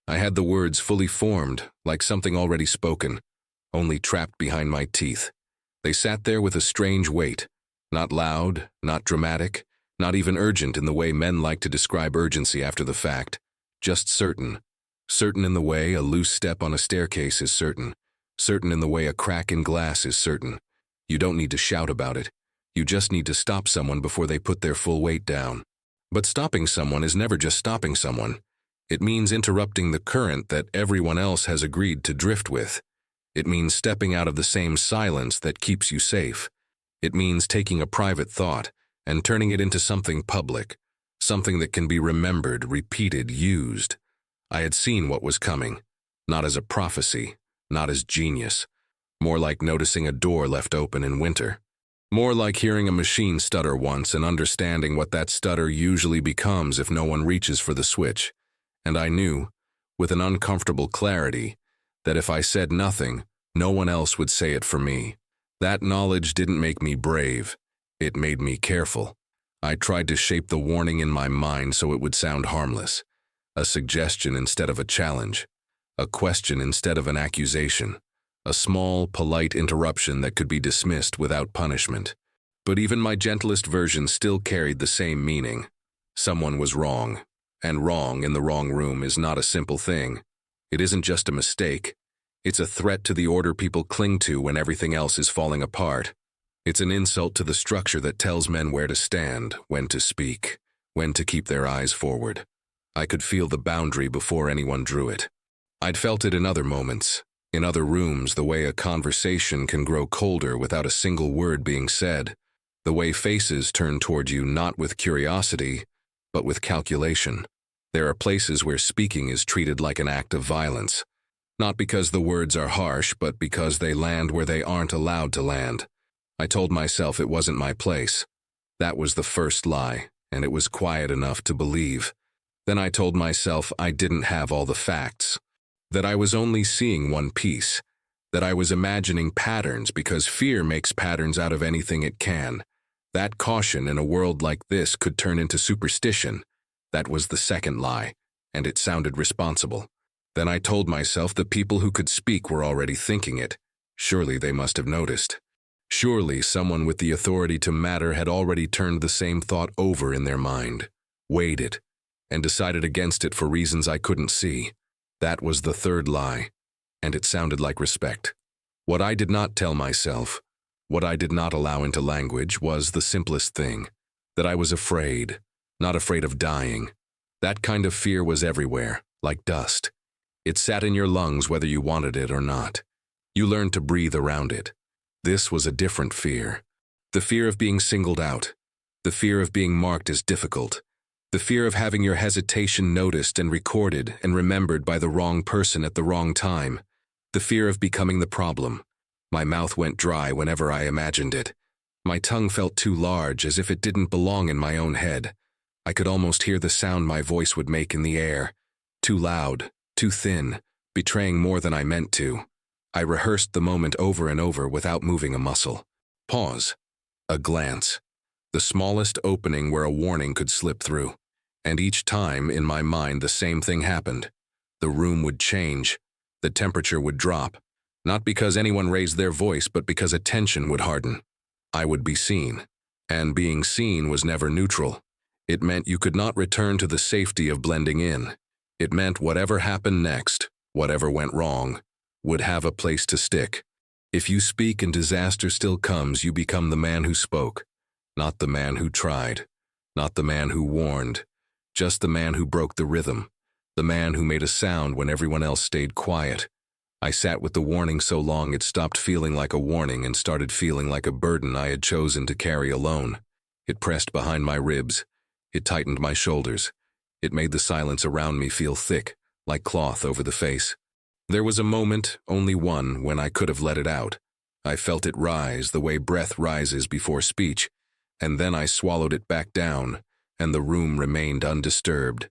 I had the words fully formed, like something already spoken, only trapped behind my teeth. They sat there with a strange weight, not loud, not dramatic, not even urgent in the way men like to describe urgency after the fact, just certain. Certain in the way a loose step on a staircase is certain. Certain in the way a crack in glass is certain. You don't need to shout about it. You just need to stop someone before they put their full weight down. But stopping someone is never just stopping someone. It means interrupting the current that everyone else has agreed to drift with. It means stepping out of the same silence that keeps you safe. It means taking a private thought and turning it into something public, something that can be remembered, repeated, used. I had seen what was coming, not as a prophecy, not as genius, more like noticing a door left open in winter. More like hearing a machine stutter once and understanding what that stutter usually becomes if no one reaches for the switch. And I knew, with an uncomfortable clarity, that if I said nothing, no one else would say it for me. That knowledge didn't make me brave. It made me careful. I tried to shape the warning in my mind so it would sound harmless. A suggestion instead of a challenge. A question instead of an accusation. A small, polite interruption that could be dismissed without punishment. But even my gentlest version still carried the same meaning. Someone was wrong. And wrong in the wrong room is not a simple thing. It isn't just a mistake. It's a threat to the order people cling to when everything else is falling apart. It's an insult to the structure that tells men where to stand, when to speak, when to keep their eyes forward. I could feel the boundary before anyone drew it. I'd felt it in other moments, in other rooms, the way a conversation can grow colder without a single word being said, the way faces turn toward you not with curiosity, but with calculation. There are places where speaking is treated like an act of violence, not because the words are harsh, but because they land where they aren't allowed to land. I told myself it wasn't my place. That was the first lie, and it was quiet enough to believe. Then I told myself I didn't have all the facts, that I was only seeing one piece, that I was imagining patterns because fear makes patterns out of anything it can. That caution in a world like this could turn into superstition. That was the second lie, and it sounded responsible. Then I told myself the people who could speak were already thinking it. Surely they must have noticed. Surely someone with the authority to matter had already turned the same thought over in their mind, weighed it, and decided against it for reasons I couldn't see. That was the third lie, and it sounded like respect. What I did not tell myself, what I did not allow into language, was the simplest thing, that I was afraid, not afraid of dying. That kind of fear was everywhere, like dust. It sat in your lungs whether you wanted it or not. You learned to breathe around it. This was a different fear. The fear of being singled out. The fear of being marked as difficult. The fear of having your hesitation noticed and recorded and remembered by the wrong person at the wrong time. The fear of becoming the problem. My mouth went dry whenever I imagined it. My tongue felt too large, as if it didn't belong in my own head. I could almost hear the sound my voice would make in the air. Too loud, too thin, betraying more than I meant to. I rehearsed the moment over and over without moving a muscle. Pause. A glance. The smallest opening where a warning could slip through. And each time, in my mind, the same thing happened. The room would change. The temperature would drop. Not because anyone raised their voice, but because attention would harden. I would be seen. And being seen was never neutral. It meant you could not return to the safety of blending in. It meant whatever happened next, whatever went wrong, would have a place to stick. If you speak and disaster still comes, you become the man who spoke, not the man who tried, not the man who warned, just the man who broke the rhythm, the man who made a sound when everyone else stayed quiet. I sat with the warning so long it stopped feeling like a warning and started feeling like a burden I had chosen to carry alone. It pressed behind my ribs. It tightened my shoulders. It made the silence around me feel thick, like cloth over the face. There was a moment, only one, when I could have let it out. I felt it rise the way breath rises before speech, and then I swallowed it back down, and the room remained undisturbed.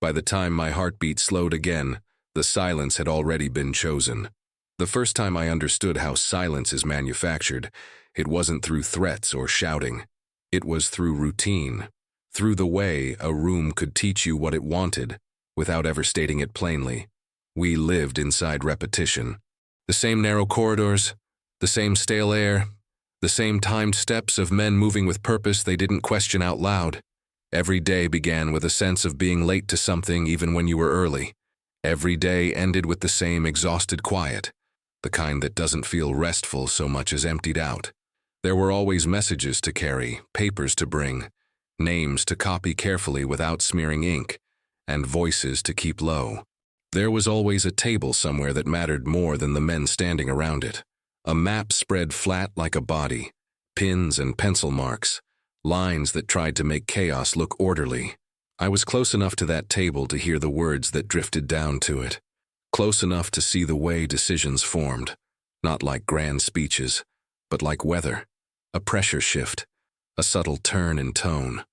By the time my heartbeat slowed again, the silence had already been chosen. The first time I understood how silence is manufactured, it wasn't through threats or shouting. It was through routine, through the way a room could teach you what it wanted without ever stating it plainly. We lived inside repetition. The same narrow corridors, the same stale air, the same timed steps of men moving with purpose they didn't question out loud. Every day began with a sense of being late to something even when you were early. Every day ended with the same exhausted quiet, the kind that doesn't feel restful so much as emptied out. There were always messages to carry, papers to bring, names to copy carefully without smearing ink, and voices to keep low. There was always a table somewhere that mattered more than the men standing around it. A map spread flat like a body, pins and pencil marks, lines that tried to make chaos look orderly. I was close enough to that table to hear the words that drifted down to it, close enough to see the way decisions formed, not like grand speeches, but like weather, a pressure shift, a subtle turn in tone,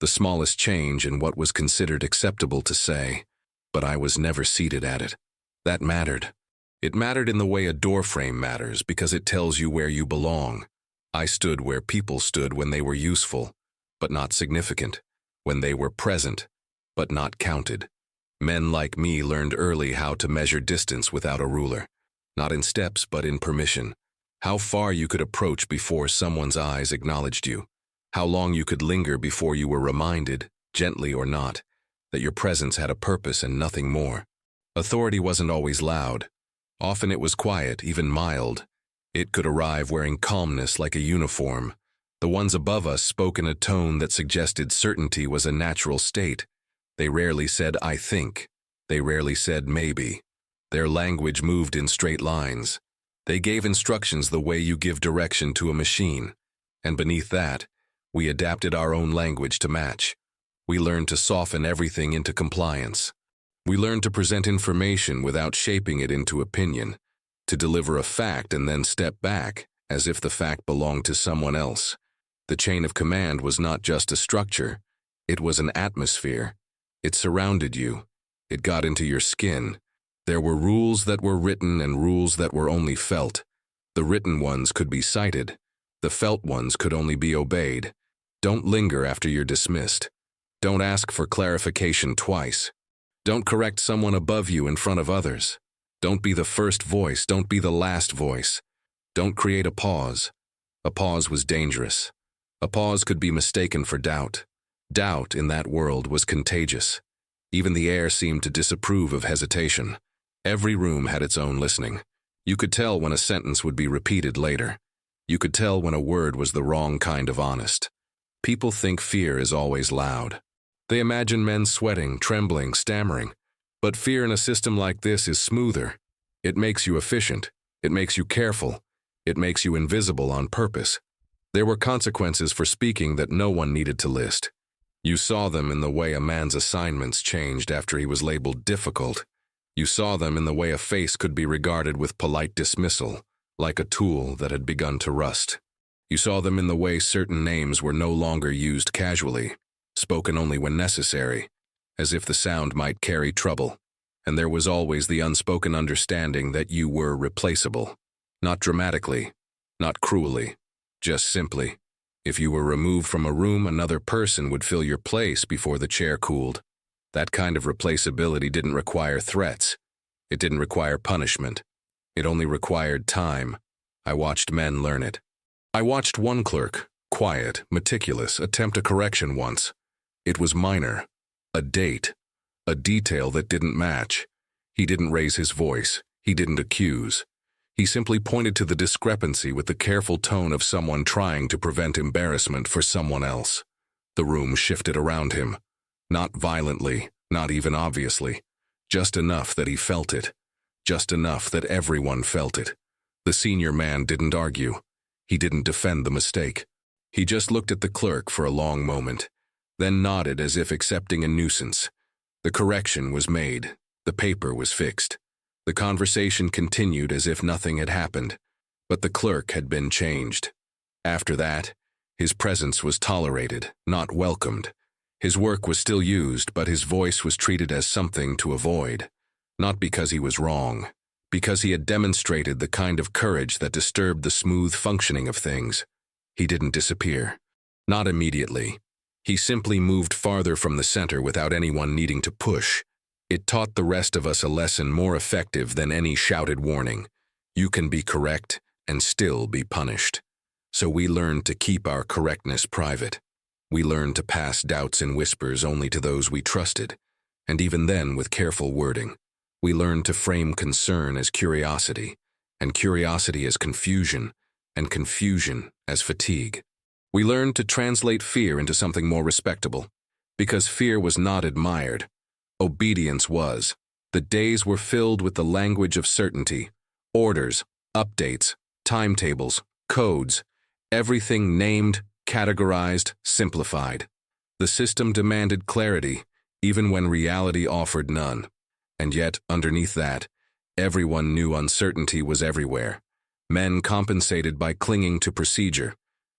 the smallest change in what was considered acceptable to say, but I was never seated at it. That mattered. It mattered in the way a doorframe matters because it tells you where you belong. I stood where people stood when they were useful, but not significant, when they were present, but not counted. Men like me learned early how to measure distance without a ruler, not in steps but in permission. How far you could approach before someone's eyes acknowledged you. How long you could linger before you were reminded, gently or not, that your presence had a purpose and nothing more. Authority wasn't always loud. Often it was quiet, even mild. It could arrive wearing calmness like a uniform. The ones above us spoke in a tone that suggested certainty was a natural state. They rarely said, "I think." They rarely said, "maybe." Their language moved in straight lines. They gave instructions the way you give direction to a machine. And beneath that, we adapted our own language to match. We learned to soften everything into compliance. We learned to present information without shaping it into opinion, to deliver a fact and then step back, as if the fact belonged to someone else. The chain of command was not just a structure, it was an atmosphere. It surrounded you. It got into your skin. There were rules that were written and rules that were only felt. The written ones could be cited. The felt ones could only be obeyed. Don't linger after you're dismissed. Don't ask for clarification twice. Don't correct someone above you in front of others. Don't be the first voice, don't be the last voice. Don't create a pause. A pause was dangerous. A pause could be mistaken for doubt. Doubt in that world was contagious. Even the air seemed to disapprove of hesitation. Every room had its own listening. You could tell when a sentence would be repeated later. You could tell when a word was the wrong kind of honest. People think fear is always loud. They imagine men sweating, trembling, stammering. But fear in a system like this is smoother. It makes you efficient. It makes you careful. It makes you invisible on purpose. There were consequences for speaking that no one needed to list. You saw them in the way a man's assignments changed after he was labeled difficult. You saw them in the way a face could be regarded with polite dismissal, like a tool that had begun to rust. You saw them in the way certain names were no longer used casually, spoken only when necessary, as if the sound might carry trouble. And there was always the unspoken understanding that you were replaceable. Not dramatically, not cruelly, just simply. If you were removed from a room, another person would fill your place before the chair cooled. That kind of replaceability didn't require threats. It didn't require punishment. It only required time. I watched men learn it. I watched one clerk, quiet, meticulous, attempt a correction once. It was minor. A date. A detail that didn't match. He didn't raise his voice. He didn't accuse. He simply pointed to the discrepancy with the careful tone of someone trying to prevent embarrassment for someone else. The room shifted around him. Not violently, not even obviously. Just enough that he felt it. Just enough that everyone felt it. The senior man didn't argue. He didn't defend the mistake. He just looked at the clerk for a long moment, then nodded as if accepting a nuisance. The correction was made. The paper was fixed. The conversation continued as if nothing had happened, but the clerk had been changed. After that, his presence was tolerated, not welcomed. His work was still used, but his voice was treated as something to avoid. Not because he was wrong, because he had demonstrated the kind of courage that disturbed the smooth functioning of things. He didn't disappear. Not immediately. He simply moved farther from the center without anyone needing to push. It taught the rest of us a lesson more effective than any shouted warning. You can be correct and still be punished. So we learned to keep our correctness private. We learned to pass doubts in whispers only to those we trusted, and even then with careful wording. We learned to frame concern as curiosity, and curiosity as confusion, and confusion as fatigue. We learned to translate fear into something more respectable, because fear was not admired. Obedience was. The days were filled with the language of certainty, orders, updates, timetables, codes, everything named, categorized, simplified. The system demanded clarity, even when reality offered none. And yet, underneath that, everyone knew uncertainty was everywhere. Men compensated by clinging to procedure.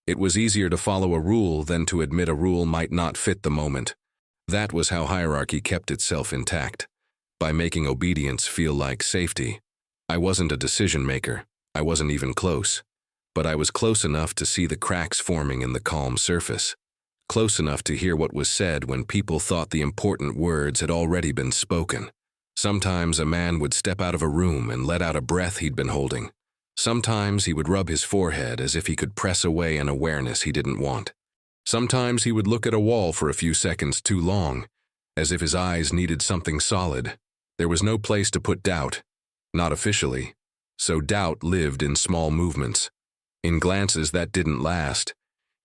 It was easier to follow a rule than to admit a rule might not fit the moment. That was how hierarchy kept itself intact, by making obedience feel like safety. I wasn't a decision maker. I wasn't even close. But I was close enough to see the cracks forming in the calm surface. Close enough to hear what was said when people thought the important words had already been spoken. Sometimes a man would step out of a room and let out a breath he'd been holding. Sometimes he would rub his forehead as if he could press away an awareness he didn't want. Sometimes he would look at a wall for a few seconds too long, as if his eyes needed something solid. There was no place to put doubt, not officially, so doubt lived in small movements, in glances that didn't last,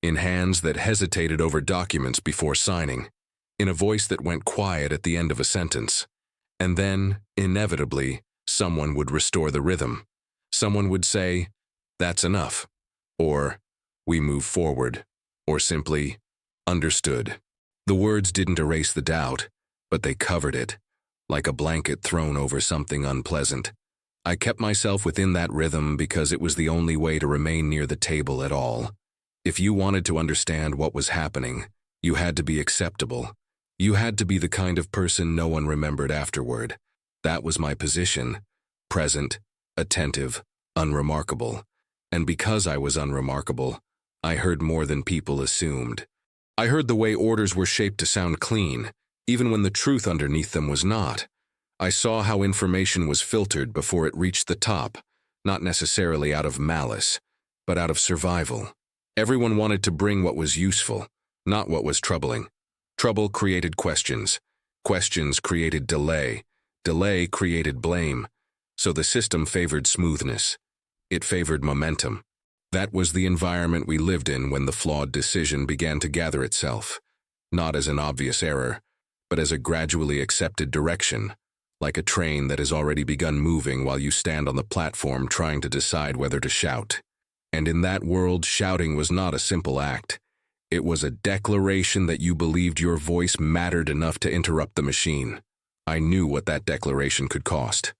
in hands that hesitated over documents before signing, in a voice that went quiet at the end of a sentence. And then, inevitably, someone would restore the rhythm. Someone would say, "That's enough," or "We move forward," or simply, "Understood." The words didn't erase the doubt, but they covered it, like a blanket thrown over something unpleasant. I kept myself within that rhythm because it was the only way to remain near the table at all. If you wanted to understand what was happening, you had to be acceptable. You had to be the kind of person no one remembered afterward. That was my position, present, attentive, unremarkable. And because I was unremarkable, I heard more than people assumed. I heard the way orders were shaped to sound clean, even when the truth underneath them was not. I saw how information was filtered before it reached the top, not necessarily out of malice, but out of survival. Everyone wanted to bring what was useful, not what was troubling. Trouble created questions. Questions created delay. Delay created blame. So the system favored smoothness. It favored momentum. That was the environment we lived in when the flawed decision began to gather itself, not as an obvious error, but as a gradually accepted direction, like a train that has already begun moving while you stand on the platform trying to decide whether to shout. And in that world, shouting was not a simple act. It was a declaration that you believed your voice mattered enough to interrupt the machine. I knew what that declaration could cost,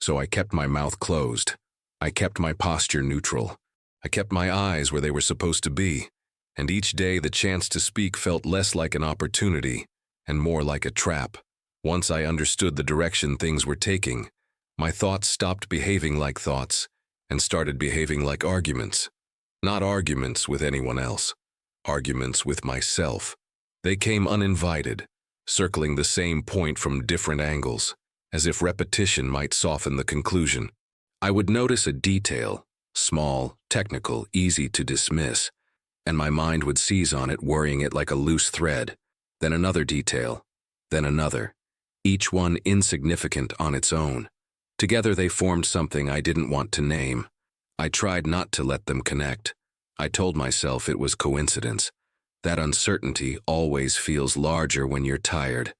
so I kept my mouth closed. I kept my posture neutral. I kept my eyes where they were supposed to be, and each day the chance to speak felt less like an opportunity and more like a trap. Once I understood the direction things were taking, my thoughts stopped behaving like thoughts and started behaving like arguments. Not arguments with anyone else, arguments with myself. They came uninvited, circling the same point from different angles, as if repetition might soften the conclusion. I would notice a detail, small, technical, easy to dismiss, and my mind would seize on it, worrying it like a loose thread. Then another detail, then another, each one insignificant on its own. Together they formed something I didn't want to name. I tried not to let them connect. I told myself it was coincidence. That uncertainty always feels larger when you're tired.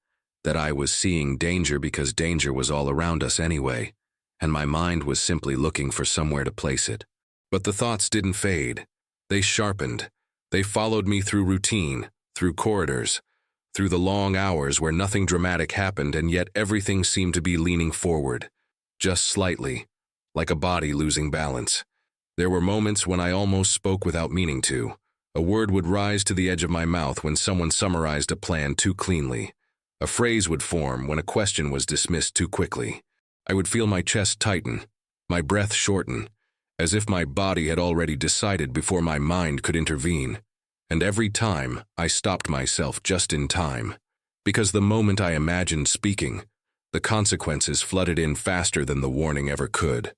That I was seeing danger because danger was all around us anyway, and my mind was simply looking for somewhere to place it. But the thoughts didn't fade. They sharpened. They followed me through routine, through corridors, through the long hours where nothing dramatic happened and yet everything seemed to be leaning forward, just slightly, like a body losing balance. There were moments when I almost spoke without meaning to. A word would rise to the edge of my mouth when someone summarized a plan too cleanly. A phrase would form when a question was dismissed too quickly. I would feel my chest tighten, my breath shorten, as if my body had already decided before my mind could intervene. And every time, I stopped myself just in time, because the moment I imagined speaking, The consequences flooded in faster than the warning ever could.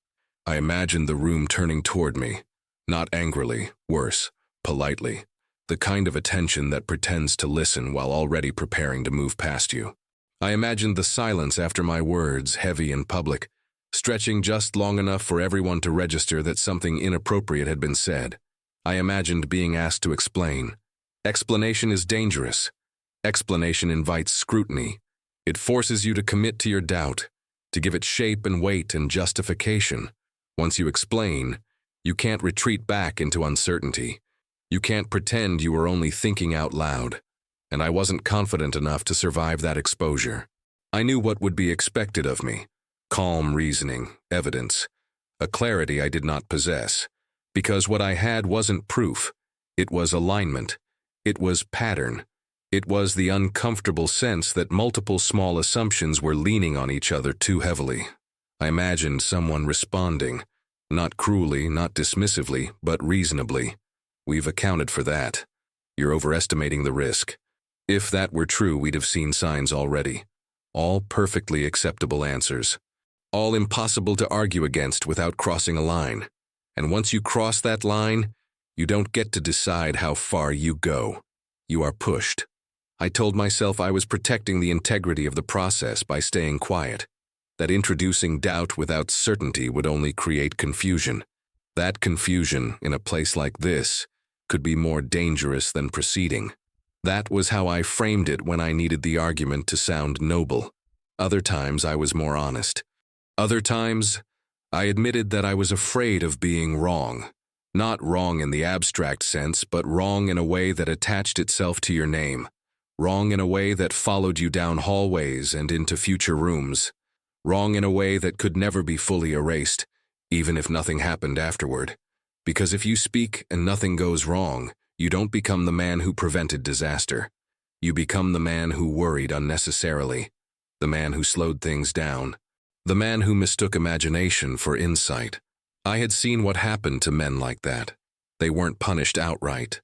I imagined the room turning toward me, not angrily, worse, politely, the kind of attention that pretends to listen while already preparing to move past you. I imagined the silence after my words, heavy and public, stretching just long enough for everyone to register that something inappropriate had been said. I imagined being asked to explain. Explanation is dangerous. Explanation invites scrutiny. It forces you to commit to your doubt, to give it shape and weight and justification. Once you explain, you can't retreat back into uncertainty. You can't pretend you were only thinking out loud. And I wasn't confident enough to survive that exposure. I knew what would be expected of me. Calm reasoning, evidence, a clarity I did not possess. Because what I had wasn't proof. It was alignment. It was pattern. It was the uncomfortable sense that multiple small assumptions were leaning on each other too heavily. I imagined someone responding, not cruelly, not dismissively, but reasonably. We've accounted for that. You're overestimating the risk. If that were true, we'd have seen signs already. All perfectly acceptable answers. All impossible to argue against without crossing a line. And once you cross that line, you don't get to decide how far you go. You are pushed. I told myself I was protecting the integrity of the process by staying quiet, that introducing doubt without certainty would only create confusion. That confusion, in a place like this, could be more dangerous than proceeding. That was how I framed it when I needed the argument to sound noble. Other times I was more honest. Other times, I admitted that I was afraid of being wrong. Not wrong in the abstract sense, but wrong in a way that attached itself to your name. Wrong in a way that followed you down hallways and into future rooms. Wrong in a way that could never be fully erased, even if nothing happened afterward. Because if you speak and nothing goes wrong, you don't become the man who prevented disaster. You become the man who worried unnecessarily, the man who slowed things down, the man who mistook imagination for insight. I had seen what happened to men like that. They weren't punished outright.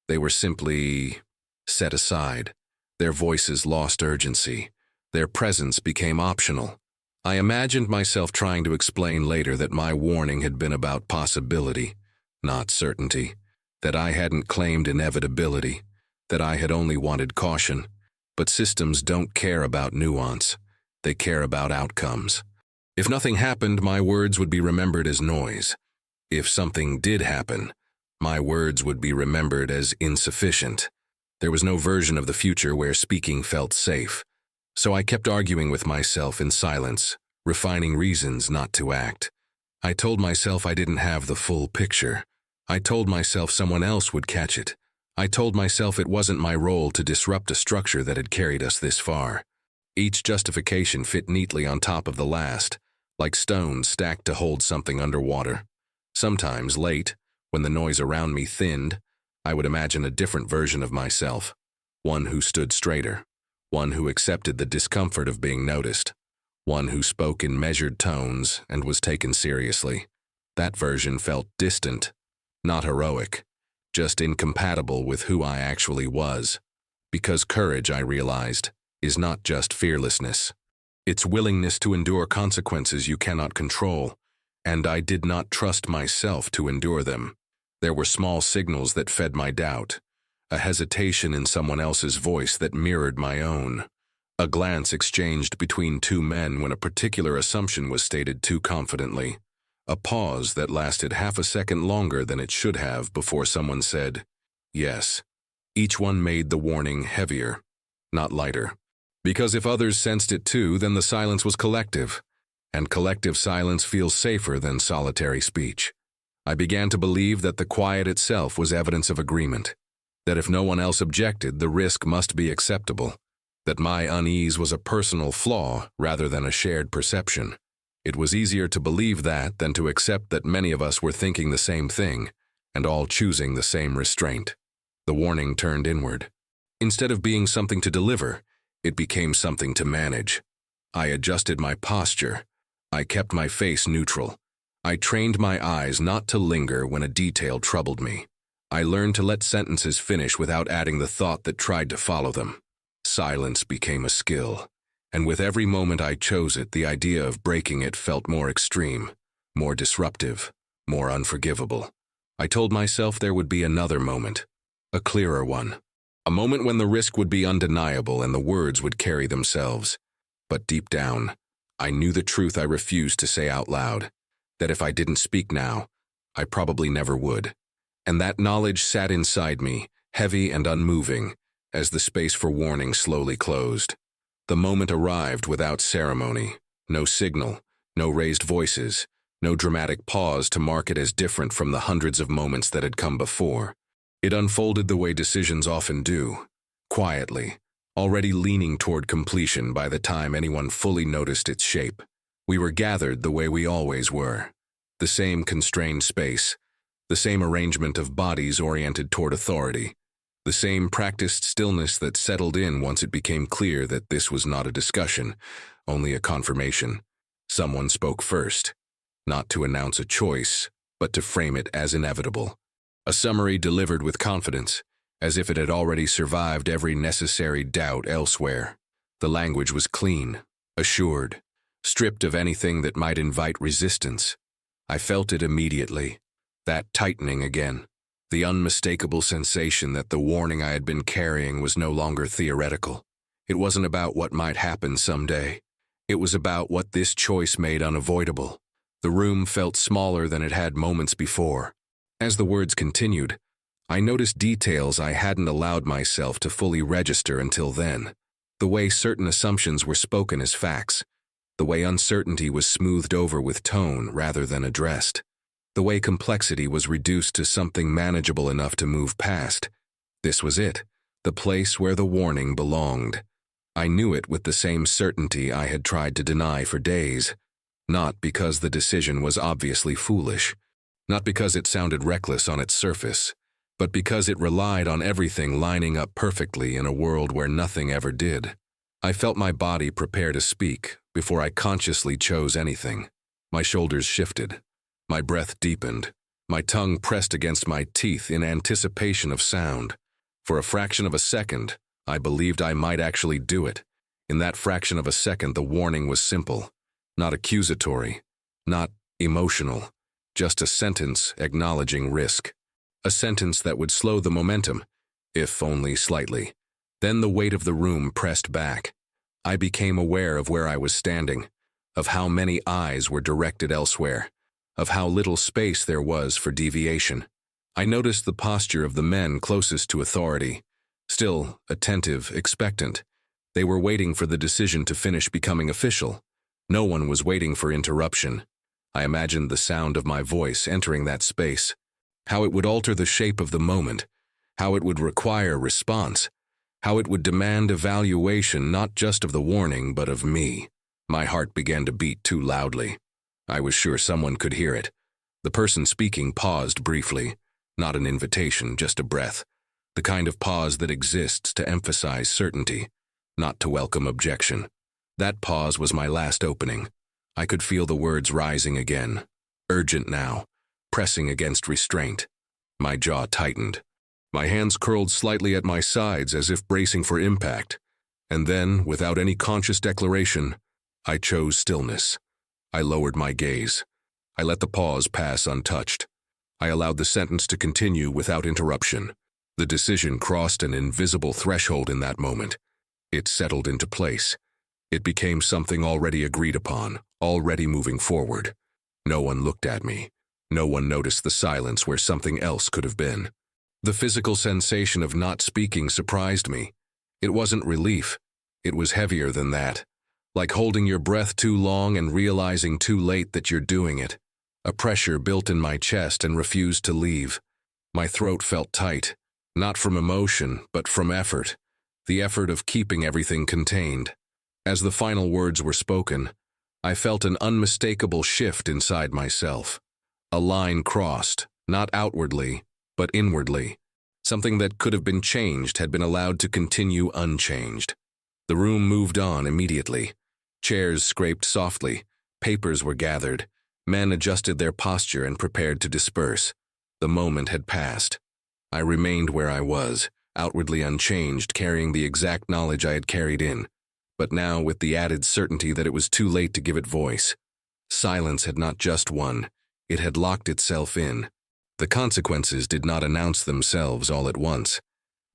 They were simply set aside. Their voices lost urgency. Their presence became optional. I imagined myself trying to explain later that my warning had been about possibility, not certainty, that I hadn't claimed inevitability, that I had only wanted caution. But systems don't care about nuance. They care about outcomes. If nothing happened, my words would be remembered as noise. If something did happen, my words would be remembered as insufficient. There was no version of the future where speaking felt safe. So I kept arguing with myself in silence, refining reasons not to act. I told myself I didn't have the full picture. I told myself someone else would catch it. I told myself it wasn't my role to disrupt a structure that had carried us this far. Each justification fit neatly on top of the last, like stones stacked to hold something underwater. Sometimes late, when the noise around me thinned, I would imagine a different version of myself, one who stood straighter, one who accepted the discomfort of being noticed, one who spoke in measured tones and was taken seriously. That version felt distant, not heroic, just incompatible with who I actually was. Because courage, I realized, is not just fearlessness. It's willingness to endure consequences you cannot control, and I did not trust myself to endure them. There were small signals that fed my doubt, a hesitation in someone else's voice that mirrored my own, a glance exchanged between two men when a particular assumption was stated too confidently, a pause that lasted half a second longer than it should have before someone said, yes. Each one made the warning heavier, not lighter. Because if others sensed it too, then the silence was collective, and collective silence feels safer than solitary speech. I began to believe that the quiet itself was evidence of agreement, that if no one else objected, the risk must be acceptable, that my unease was a personal flaw rather than a shared perception. It was easier to believe that than to accept that many of us were thinking the same thing, and all choosing the same restraint. The warning turned inward. Instead of being something to deliver, it became something to manage. I adjusted my posture. I kept my face neutral. I trained my eyes not to linger when a detail troubled me. I learned to let sentences finish without adding the thought that tried to follow them. Silence became a skill. And with every moment I chose it, the idea of breaking it felt more extreme, more disruptive, more unforgivable. I told myself there would be another moment, a clearer one. A moment when the risk would be undeniable and the words would carry themselves. But deep down, I knew the truth I refused to say out loud, that if I didn't speak now, I probably never would. And that knowledge sat inside me, heavy and unmoving, as the space for warning slowly closed. The moment arrived without ceremony, no signal, no raised voices, no dramatic pause to mark it as different from the hundreds of moments that had come before. It unfolded the way decisions often do, quietly, already leaning toward completion by the time anyone fully noticed its shape. We were gathered the way we always were. The same constrained space, the same arrangement of bodies oriented toward authority, the same practiced stillness that settled in once it became clear that this was not a discussion, only a confirmation. Someone spoke first, not to announce a choice, but to frame it as inevitable. A summary delivered with confidence, as if it had already survived every necessary doubt elsewhere. The language was clean, assured, stripped of anything that might invite resistance. I felt it immediately, that tightening again, the unmistakable sensation that the warning I had been carrying was no longer theoretical. It wasn't about what might happen someday. It was about what this choice made unavoidable. The room felt smaller than it had moments before. As the words continued, I noticed details I hadn't allowed myself to fully register until then. The way certain assumptions were spoken as facts, the way uncertainty was smoothed over with tone rather than addressed, the way complexity was reduced to something manageable enough to move past. This was it, the place where the warning belonged. I knew it with the same certainty I had tried to deny for days, not because the decision was obviously foolish, not because it sounded reckless on its surface, but because it relied on everything lining up perfectly in a world where nothing ever did. I felt my body prepare to speak before I consciously chose anything. My shoulders shifted. My breath deepened. My tongue pressed against my teeth in anticipation of sound. For a fraction of a second, I believed I might actually do it. In that fraction of a second, the warning was simple, not accusatory, not emotional, just a sentence acknowledging risk. A sentence that would slow the momentum, if only slightly. Then the weight of the room pressed back. I became aware of where I was standing, of how many eyes were directed elsewhere, of how little space there was for deviation. I noticed the posture of the men closest to authority, still attentive, expectant. They were waiting for the decision to finish becoming official. No one was waiting for interruption. I imagined the sound of my voice entering that space, how it would alter the shape of the moment, how it would require response, how it would demand evaluation not just of the warning but of me. My heart began to beat too loudly. I was sure someone could hear it. The person speaking paused briefly, not an invitation, just a breath, the kind of pause that exists to emphasize certainty, not to welcome objection. That pause was my last opening. I could feel the words rising again, urgent now, pressing against restraint. My jaw tightened. My hands curled slightly at my sides as if bracing for impact. And then, without any conscious declaration, I chose stillness. I lowered my gaze. I let the pause pass untouched. I allowed the sentence to continue without interruption. The decision crossed an invisible threshold in that moment. It settled into place. It became something already agreed upon, already moving forward. No one looked at me. No one noticed the silence where something else could have been. The physical sensation of not speaking surprised me. It wasn't relief. It was heavier than that. Like holding your breath too long and realizing too late that you're doing it. A pressure built in my chest and refused to leave. My throat felt tight, not from emotion, but from effort. The effort of keeping everything contained. As the final words were spoken, I felt an unmistakable shift inside myself. A line crossed, not outwardly, but inwardly. Something that could have been changed had been allowed to continue unchanged. The room moved on immediately. Chairs scraped softly, papers were gathered, men adjusted their posture and prepared to disperse. The moment had passed. I remained where I was, outwardly unchanged, carrying the exact knowledge I had carried in. but now with the added certainty that it was too late to give it voice. Silence had not just won, it had locked itself in. The consequences did not announce themselves all at once.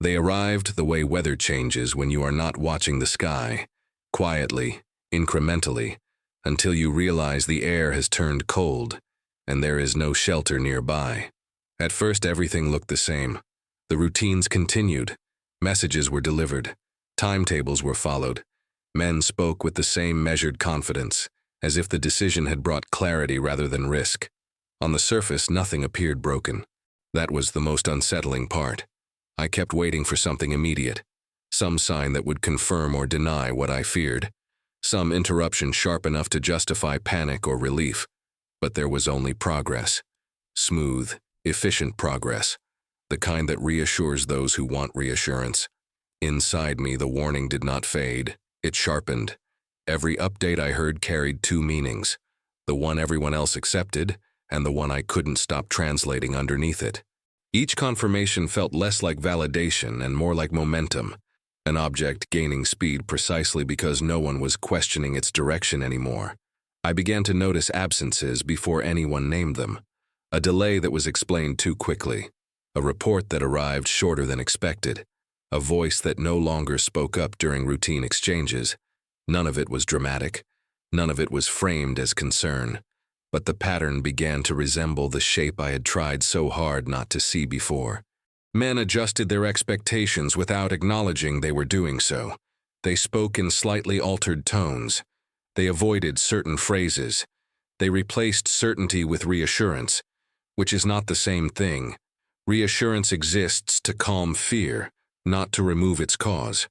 They arrived the way weather changes when you are not watching the sky, quietly, incrementally, until you realize the air has turned cold, and there is no shelter nearby. At first everything looked the same. The routines continued. Messages were delivered. Timetables were followed. Men spoke with the same measured confidence, as if the decision had brought clarity rather than risk. On the surface, nothing appeared broken. That was the most unsettling part. I kept waiting for something immediate, some sign that would confirm or deny what I feared, some interruption sharp enough to justify panic or relief. But there was only progress. Smooth, efficient progress, the kind that reassures those who want reassurance. Inside me, the warning did not fade. It sharpened. Every update I heard carried two meanings, the one everyone else accepted, and the one I couldn't stop translating underneath it. Each confirmation felt less like validation and more like momentum, an object gaining speed precisely because no one was questioning its direction anymore. I began to notice absences before anyone named them, a delay that was explained too quickly, a report that arrived shorter than expected, a voice that no longer spoke up during routine exchanges. None of it was dramatic, none of it was framed as concern. But the pattern began to resemble the shape I had tried so hard not to see before. Men adjusted their expectations without acknowledging they were doing so. They spoke in slightly altered tones. They avoided certain phrases. They replaced certainty with reassurance, which is not the same thing. Reassurance exists to calm fear, not to remove its cause.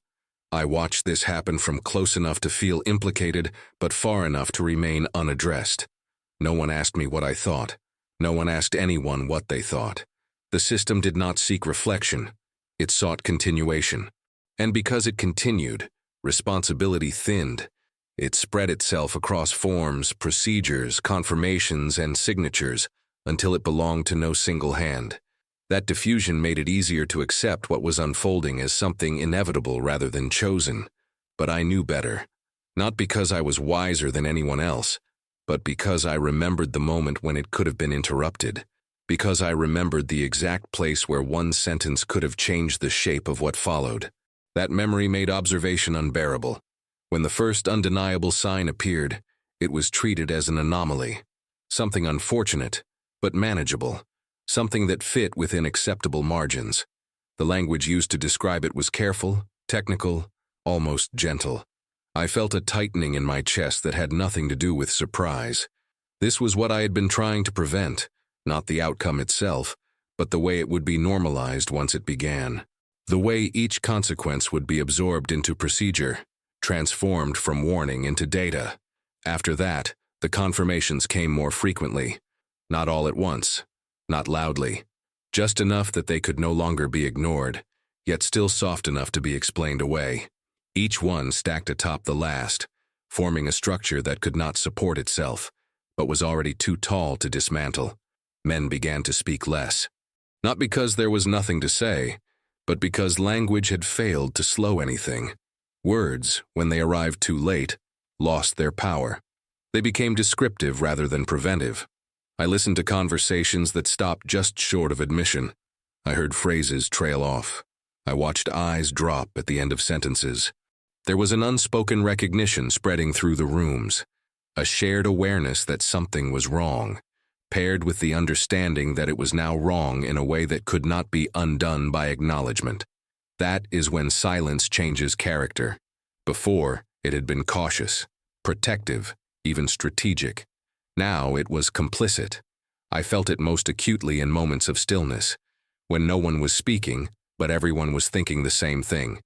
I watched this happen from close enough to feel implicated, but far enough to remain unaddressed. No one asked me what I thought. No one asked anyone what they thought. The system did not seek reflection. It sought continuation. And because it continued, responsibility thinned. It spread itself across forms, procedures, confirmations, and signatures until it belonged to no single hand. That diffusion made it easier to accept what was unfolding as something inevitable rather than chosen. But I knew better. Not because I was wiser than anyone else, but because I remembered the moment when it could have been interrupted, because I remembered the exact place where one sentence could have changed the shape of what followed. That memory made observation unbearable. When the first undeniable sign appeared, it was treated as an anomaly, something unfortunate, but manageable, something that fit within acceptable margins. The language used to describe it was careful, technical, almost gentle. I felt a tightening in my chest that had nothing to do with surprise. This was what I had been trying to prevent, not the outcome itself, but the way it would be normalized once it began. The way each consequence would be absorbed into procedure, transformed from warning into data. After that, the confirmations came more frequently, not all at once, not loudly, just enough that they could no longer be ignored, yet still soft enough to be explained away. Each one stacked atop the last, forming a structure that could not support itself, but was already too tall to dismantle. Men began to speak less. Not because there was nothing to say, but because language had failed to slow anything. Words, when they arrived too late, lost their power. They became descriptive rather than preventive. I listened to conversations that stopped just short of admission. I heard phrases trail off. I watched eyes drop at the end of sentences. There was an unspoken recognition spreading through the rooms, a shared awareness that something was wrong, paired with the understanding that it was now wrong in a way that could not be undone by acknowledgement. That is when silence changes character. Before, it had been cautious, protective, even strategic. Now it was complicit. I felt it most acutely in moments of stillness, when no one was speaking, but everyone was thinking the same thing.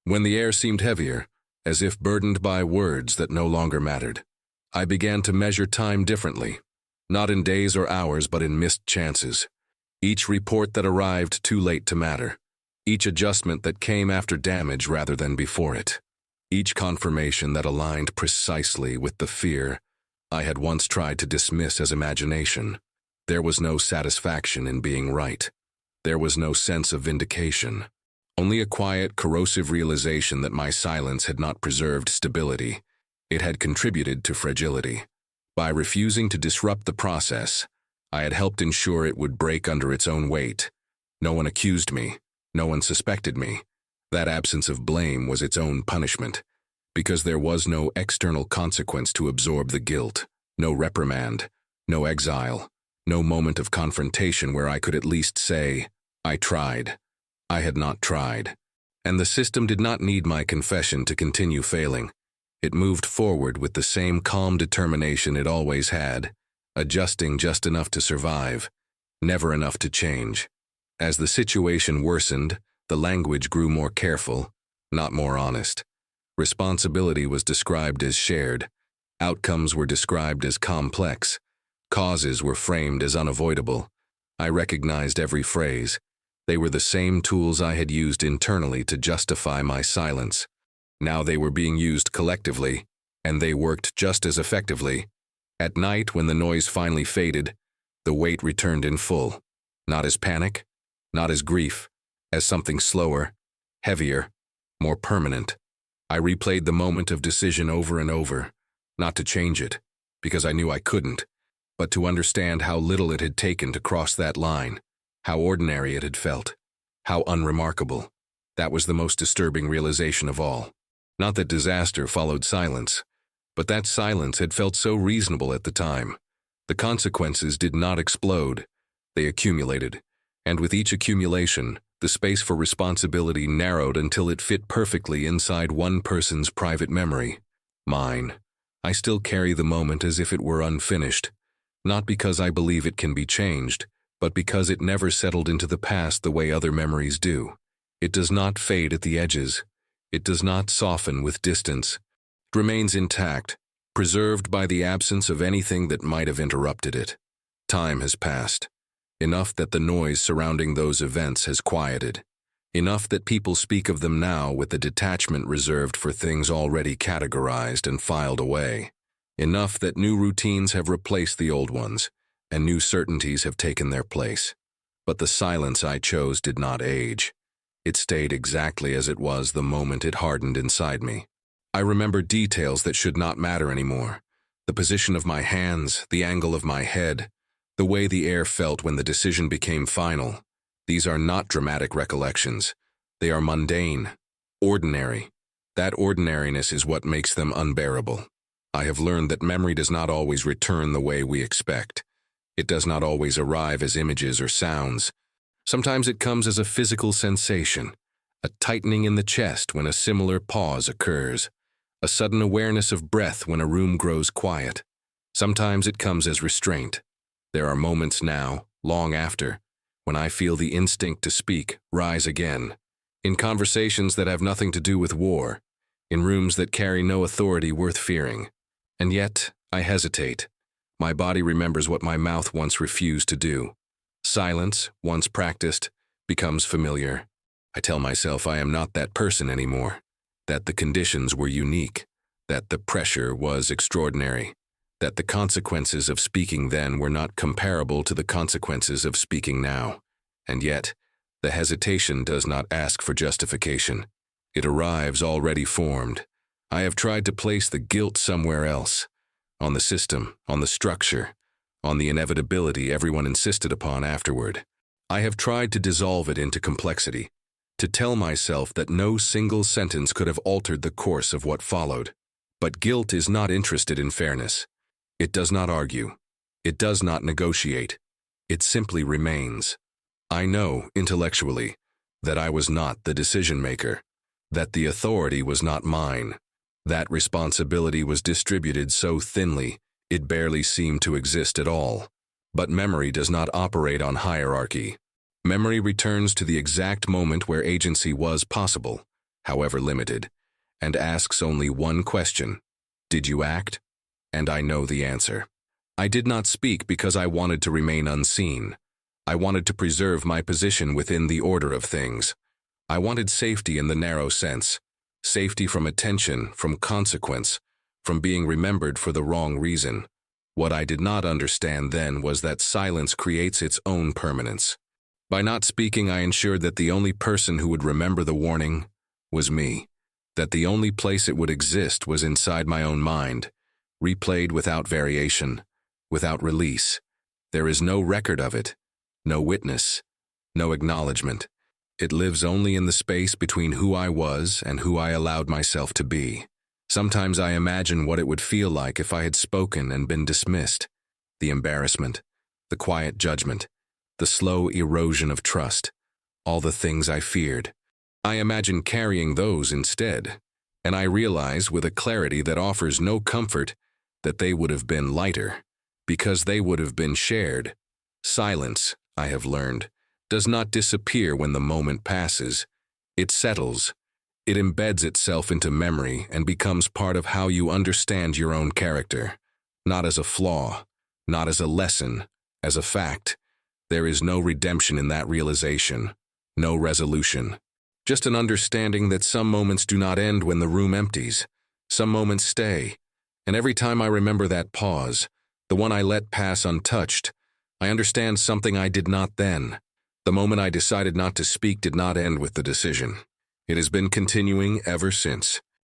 When the air seemed heavier, as if burdened by words that no longer mattered, I began to measure time differently, not in days or hours but in missed chances. Each report that arrived too late to matter, each adjustment that came after damage rather than before it, each confirmation that aligned precisely with the fear I had once tried to dismiss as imagination. There was no satisfaction in being right. There was no sense of vindication, Only a quiet, corrosive realization that my silence had not preserved stability. It had contributed to fragility. By refusing to disrupt the process, I had helped ensure it would break under its own weight. No one accused me. No one suspected me. That absence of blame was its own punishment, because there was no external consequence to absorb the guilt, no reprimand, no exile, no moment of confrontation where I could at least say, I tried. I had not tried. And the system did not need my confession to continue failing. It moved forward with the same calm determination it always had, adjusting just enough to survive, never enough to change. As the situation worsened, the language grew more careful, not more honest. Responsibility was described as shared. Outcomes were described as complex. Causes were framed as unavoidable. I recognized every phrase. They were the same tools I had used internally to justify my silence. Now they were being used collectively, and they worked just as effectively. At night, when the noise finally faded, the weight returned in full. Not as panic, not as grief, as something slower, heavier, more permanent. I replayed the moment of decision over and over, not to change it, because I knew I couldn't, but to understand how little it had taken to cross that line, how ordinary it had felt, how unremarkable. That was the most disturbing realization of all. Not that disaster followed silence, but that silence had felt so reasonable at the time. The consequences did not explode. They accumulated, and with each accumulation, the space for responsibility narrowed until it fit perfectly inside one person's private memory. Mine. I still carry the moment as if it were unfinished, not because I believe it can be changed, but because it never settled into the past the way other memories do. It does not fade at the edges. It does not soften with distance. It remains intact, preserved by the absence of anything that might have interrupted it. Time has passed. Enough that the noise surrounding those events has quieted. Enough that people speak of them now with the detachment reserved for things already categorized and filed away. Enough that new routines have replaced the old ones, and new certainties have taken their place. But the silence I chose did not age. It stayed exactly as it was the moment it hardened inside me. I remember details that should not matter anymore. The position of my hands, the angle of my head, the way the air felt when the decision became final. These are not dramatic recollections. They are mundane, ordinary. That ordinariness is what makes them unbearable. I have learned that memory does not always return the way we expect. It does not always arrive as images or sounds. Sometimes it comes as a physical sensation, a tightening in the chest when a similar pause occurs, a sudden awareness of breath when a room grows quiet. Sometimes it comes as restraint. There are moments now, long after, when I feel the instinct to speak rise again, in conversations that have nothing to do with war, in rooms that carry no authority worth fearing. And yet, I hesitate. My body remembers what my mouth once refused to do. Silence, once practiced, becomes familiar. I tell myself I am not that person anymore, that the conditions were unique, that the pressure was extraordinary, that the consequences of speaking then were not comparable to the consequences of speaking now. And yet, the hesitation does not ask for justification. It arrives already formed. I have tried to place the guilt somewhere else, on the system, on the structure, on the inevitability everyone insisted upon afterward. I have tried to dissolve it into complexity, to tell myself that no single sentence could have altered the course of what followed. But guilt is not interested in fairness. It does not argue. It does not negotiate. It simply remains. I know, intellectually, that I was not the decision-maker, that the authority was not mine. That responsibility was distributed so thinly, it barely seemed to exist at all. But memory does not operate on hierarchy. Memory returns to the exact moment where agency was possible, however limited, and asks only one question: did you act? And I know the answer. I did not speak because I wanted to remain unseen. I wanted to preserve my position within the order of things. I wanted safety in the narrow sense. Safety from attention, from consequence, from being remembered for the wrong reason. What I did not understand then was that silence creates its own permanence. By not speaking, I ensured that the only person who would remember the warning was me, that the only place it would exist was inside my own mind, replayed without variation, without release. There is no record of it, no witness, no acknowledgement. It lives only in the space between who I was and who I allowed myself to be. Sometimes I imagine what it would feel like if I had spoken and been dismissed. The embarrassment, the quiet judgment, the slow erosion of trust, all the things I feared. I imagine carrying those instead, and I realize with a clarity that offers no comfort that they would have been lighter, because they would have been shared. Silence, I have learned, does not disappear when the moment passes. It settles. It embeds itself into memory and becomes part of how you understand your own character. Not as a flaw, not as a lesson, as a fact. There is no redemption in that realization, no resolution. Just an understanding that some moments do not end when the room empties. Some moments stay. And every time I remember that pause, the one I let pass untouched, I understand something I did not then. The moment I decided not to speak did not end with the decision. It has been continuing ever since.